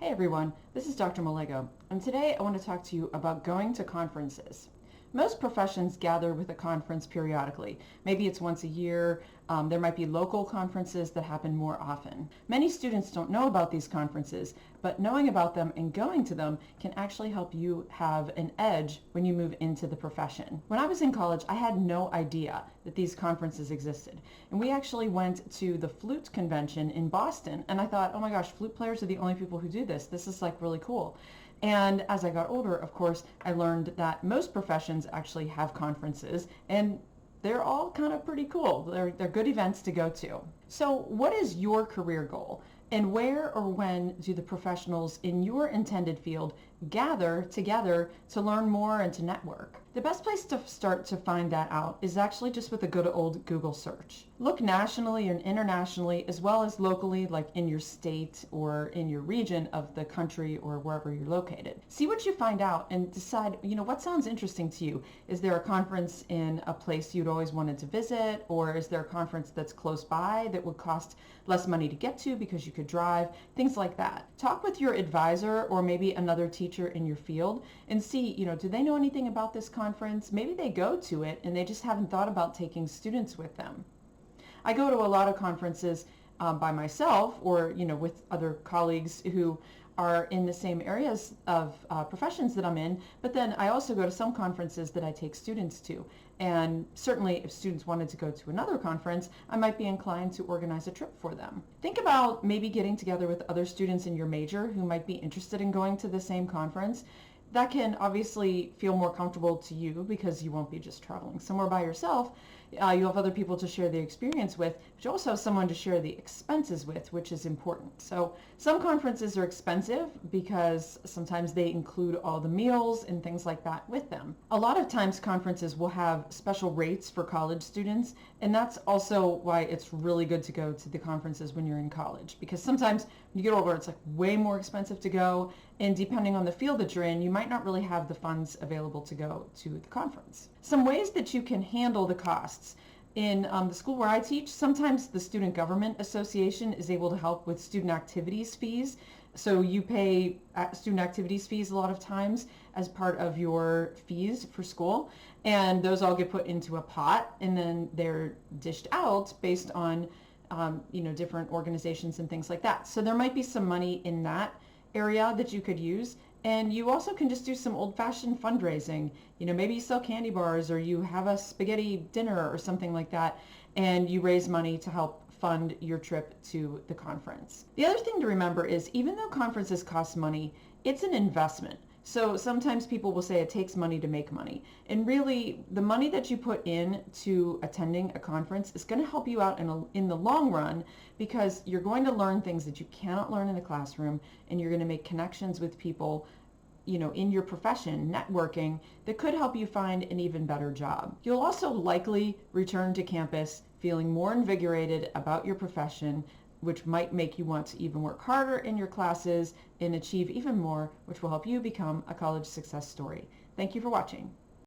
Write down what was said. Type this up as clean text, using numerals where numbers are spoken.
Hey everyone, this is Dr. Malego, and today I want to talk to you about going to conferences. Most professions gather with a conference periodically. Maybe it's once a year. There might be local conferences that happen more often. Many students don't know about these conferences, but knowing about them and going to them can actually help you have an edge when you move into the profession. When I was in college, I had no idea that these conferences existed. And we actually went to the flute convention in Boston, and I thought, oh my gosh, flute players are the only people who do this. This is like really cool. And as I got older, of course, I learned that most professions actually have conferences, and they're all kind of pretty cool. They're good events to go to. So what is your career goal? And where or when do the professionals in your intended field gather together to learn more and to network? The best place to start to find that out is actually just with a good old Google search. Look nationally and internationally as well as locally, like in your state or in your region of the country or wherever you're located. See what you find out and decide, what sounds interesting to you. Is there a conference in a place you'd always wanted to visit, or is there a conference that's close by that would cost less money to get to because you could drive? Things like that. Talk with your advisor or maybe another teacher in your field and see, do they know anything about this conference? Maybe they go to it and they just haven't thought about taking students with them. I go to a lot of conferences by myself or, with other colleagues who are in the same areas of professions that I'm in, but then I also go to some conferences that I take students to. And certainly if students wanted to go to another conference, I might be inclined to organize a trip for them. Think about maybe getting together with other students in your major who might be interested in going to the same conference. That can obviously feel more comfortable to you because you won't be just traveling somewhere by yourself. You have other people to share the experience with, but you also have someone to share the expenses with, which is important. So some conferences are expensive because sometimes they include all the meals and things like that with them. A lot of times conferences will have special rates for college students, and that's also why it's really good to go to the conferences when you're in college, because sometimes when you get older, it's like way more expensive to go, and depending on the field that you're in, you might not really have the funds available to go to the conference. Some ways that you can handle the costs. In the school where I teach, sometimes the Student Government Association is able to help with student activities fees. So you pay student activities fees a lot of times as part of your fees for school, and those all get put into a pot, and then they're dished out based on different organizations and things like that. So there might be some money in that area that you could use. And you also can just do some old-fashioned fundraising. Maybe you sell candy bars or you have a spaghetti dinner or something like that, and you raise money to help fund your trip to the conference. The other thing to remember is even though conferences cost money, it's an investment. So sometimes people will say it takes money to make money. And really, the money that you put in to attending a conference is going to help you out in the long run, because you're going to learn things that you cannot learn in the classroom, and you're going to make connections with people in your profession, networking, that could help you find an even better job. You'll also likely return to campus feeling more invigorated about your profession, which might make you want to even work harder in your classes and achieve even more, which will help you become a college success story. Thank you for watching.